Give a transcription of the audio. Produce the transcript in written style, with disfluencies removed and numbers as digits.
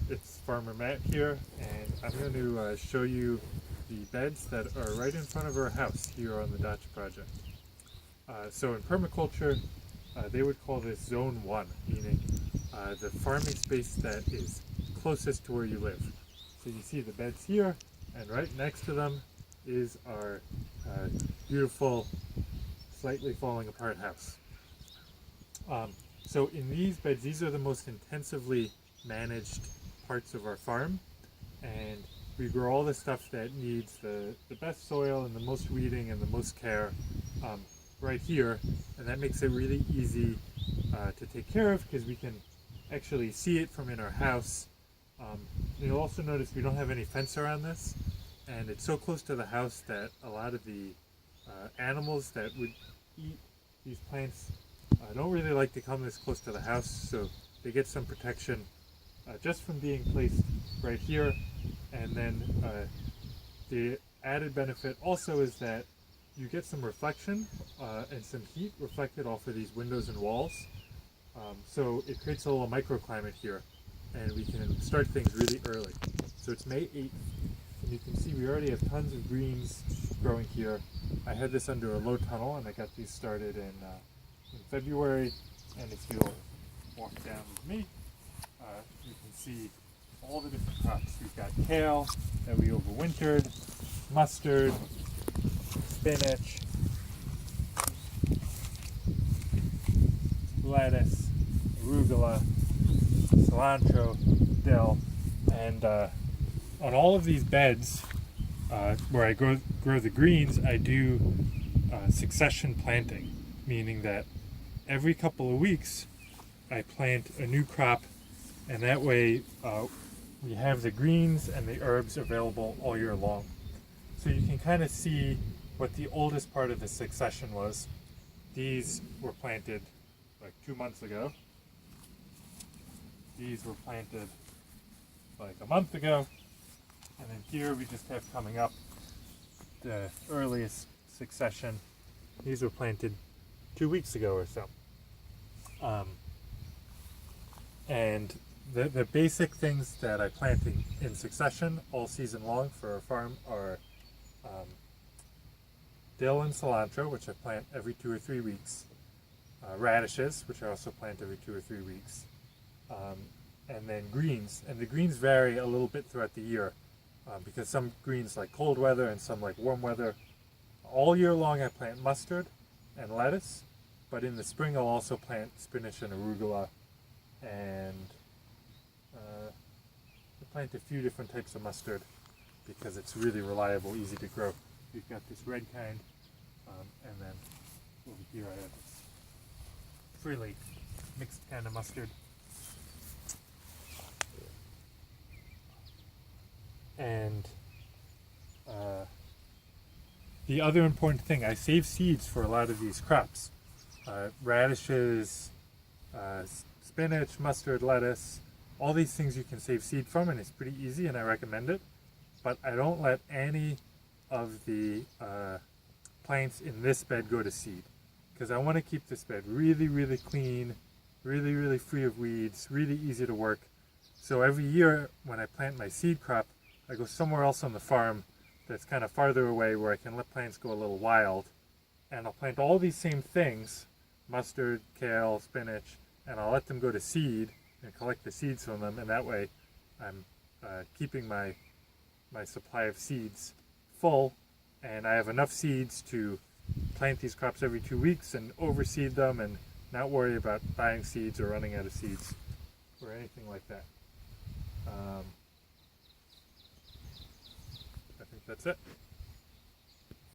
It's Farmer Matt here, and I'm going to show you the beds that are right in front of our house here on the Dacha project. So in permaculture, they would call this Zone 1, meaning the farming space that is closest to where you live. So you see the beds here, and right next to them is our beautiful, slightly falling apart house. So in these beds, these are the most intensively managed parts of our farm, and we grow all the stuff that needs the best soil and the most weeding and the most care right here, and that makes it really easy to take care of because we can actually see it from in our house. You'll also notice we don't have any fence around this, and it's so close to the house that a lot of the animals that would eat these plants don't really like to come this close to the house, so they get some protection just from being placed right here. And then the added benefit also is that you get some reflection and some heat reflected off of these windows and walls. So it creates a little microclimate here, and we can start things really early. So it's May 8th, and you can see we already have tons of greens growing here. I had this under a low tunnel, and I got these started in February. And if you'll walk down with me, you can see all the different crops. We've got kale that we overwintered, mustard, spinach, lettuce, arugula, cilantro, dill, and on all of these beds where I grow the greens, I do succession planting, meaning that every couple of weeks I plant a new crop, and that way we have the greens and the herbs available all year long. So you can kind of see what the oldest part of the succession was. These were planted like 2 months ago. These were planted like a month ago. And then here we just have coming up the earliest succession. These were planted 2 weeks ago or so. And the basic things that I plant in succession all season long for our farm are dill and cilantro, which I plant every 2 or 3 weeks, radishes, which I also plant every 2 or 3 weeks, and then greens. And the greens vary a little bit throughout the year because some greens like cold weather and some like warm weather. All year long I plant mustard and lettuce, but in the spring I'll also plant spinach and arugula, and I plant a few different types of mustard because it's really reliable, easy to grow. We've got this red kind, and then over here I have this freely mixed kind of mustard. And the other important thing, I save seeds for a lot of these crops. Radishes, spinach, mustard, lettuce, all these things you can save seed from, and it's pretty easy and I recommend it. But I don't let any of the plants in this bed go to seed, because I want to keep this bed really, really clean, really, really free of weeds, really easy to work. So every year when I plant my seed crop, I go somewhere else on the farm that's kind of farther away where I can let plants go a little wild, and I'll plant all these same things, mustard, kale, spinach, and I'll let them go to seed and collect the seeds from them, and that way I'm keeping my supply of seeds full, and I have enough seeds to plant these crops every 2 weeks and overseed them and not worry about buying seeds or running out of seeds or anything like that. I think that's it.